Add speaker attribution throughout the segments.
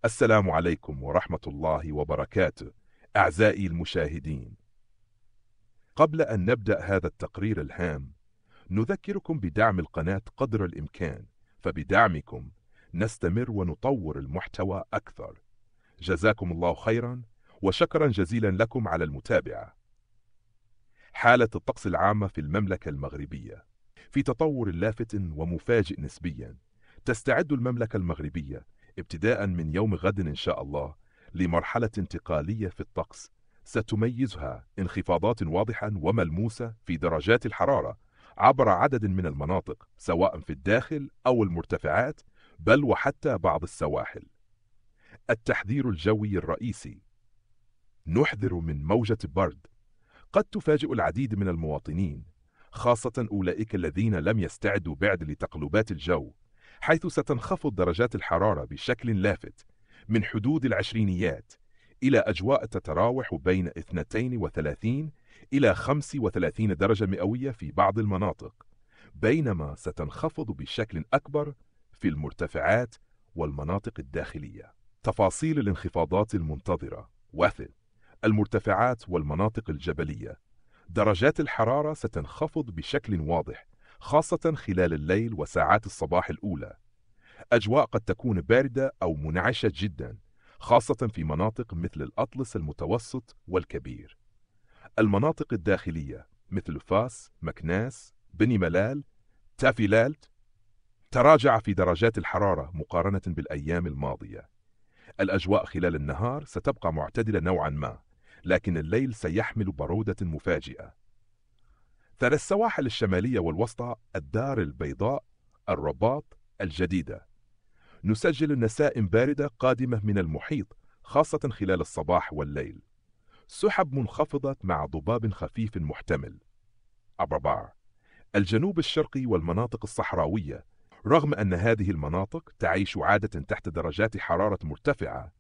Speaker 1: السلام عليكم ورحمة الله وبركاته. أعزائي المشاهدين، قبل أن نبدأ هذا التقرير الهام نذكركم بدعم القناة قدر الإمكان، فبدعمكم نستمر ونطور المحتوى أكثر. جزاكم الله خيرا وشكرا جزيلا لكم على المتابعة. حالة الطقس العامة في المملكة المغربية في تطور لافت ومفاجئ نسبيا. تستعد المملكة المغربية ابتداء من يوم غد إن شاء الله لمرحلة انتقالية في الطقس ستميزها انخفاضات واضحة وملموسة في درجات الحرارة عبر عدد من المناطق، سواء في الداخل أو المرتفعات، بل وحتى بعض السواحل. التحذير الجوي الرئيسي: نحذر من موجة برد قد تفاجئ العديد من المواطنين، خاصة أولئك الذين لم يستعدوا بعد لتقلبات الجو، حيث ستنخفض درجات الحرارة بشكل لافت من حدود العشرينيات إلى أجواء تتراوح بين 32 إلى 35 درجة مئوية في بعض المناطق، بينما ستنخفض بشكل أكبر في المرتفعات والمناطق الداخلية. تفاصيل الانخفاضات المنتظرة: واحد، المرتفعات والمناطق الجبلية، درجات الحرارة ستنخفض بشكل واضح خاصة خلال الليل وساعات الصباح الأولى. أجواء قد تكون باردة أو منعشة جدا، خاصة في مناطق مثل الأطلس المتوسط والكبير. المناطق الداخلية مثل فاس، مكناس، بني ملال، تافيلالت تراجع في درجات الحرارة مقارنة بالأيام الماضية. الأجواء خلال النهار ستبقى معتدلة نوعا ما، لكن الليل سيحمل برودة مفاجئة. ترى السواحل الشمالية والوسطى، الدار البيضاء، الرباط، الجديدة، نسجل نسائم باردة قادمة من المحيط خاصة خلال الصباح والليل. سحب منخفضة مع ضباب خفيف محتمل. 4. الجنوب الشرقي والمناطق الصحراوية، رغم أن هذه المناطق تعيش عادة تحت درجات حرارة مرتفعة،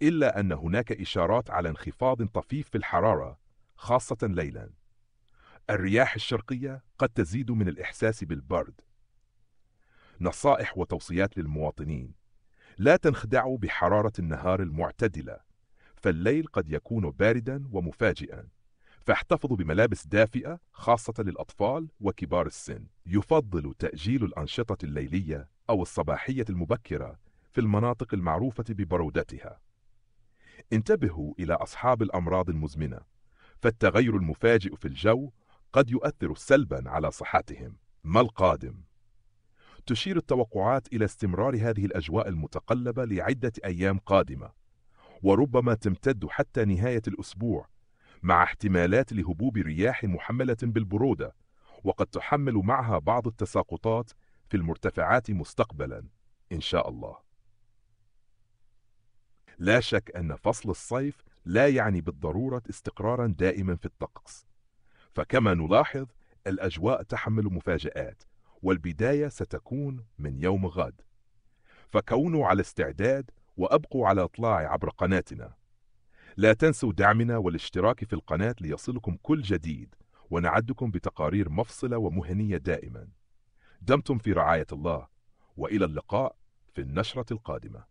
Speaker 1: إلا أن هناك إشارات على انخفاض طفيف في الحرارة خاصة ليلا. الرياح الشرقية قد تزيد من الإحساس بالبرد. نصائح وتوصيات للمواطنين: لا تنخدعوا بحرارة النهار المعتدلة، فالليل قد يكون باردا ومفاجئا، فاحتفظوا بملابس دافئة خاصة للأطفال وكبار السن. يفضل تأجيل الأنشطة الليلية أو الصباحية المبكرة في المناطق المعروفة ببرودتها. انتبهوا إلى أصحاب الأمراض المزمنة، فالتغير المفاجئ في الجو قد يؤثر سلبا على صحتهم. ما القادم؟ تشير التوقعات إلى استمرار هذه الأجواء المتقلبة لعدة أيام قادمة، وربما تمتد حتى نهاية الأسبوع، مع احتمالات لهبوب رياح محملة بالبرودة، وقد تحمل معها بعض التساقطات في المرتفعات مستقبلا إن شاء الله. لا شك أن فصل الصيف لا يعني بالضرورة استقرارا دائما في الطقس، فكما نلاحظ الأجواء تحمل مفاجآت، والبداية ستكون من يوم غد، فكونوا على استعداد وأبقوا على إطلاع عبر قناتنا. لا تنسوا دعمنا والاشتراك في القناة ليصلكم كل جديد، ونعدكم بتقارير مفصلة ومهنية دائما. دمتم في رعاية الله، وإلى اللقاء في النشرة القادمة.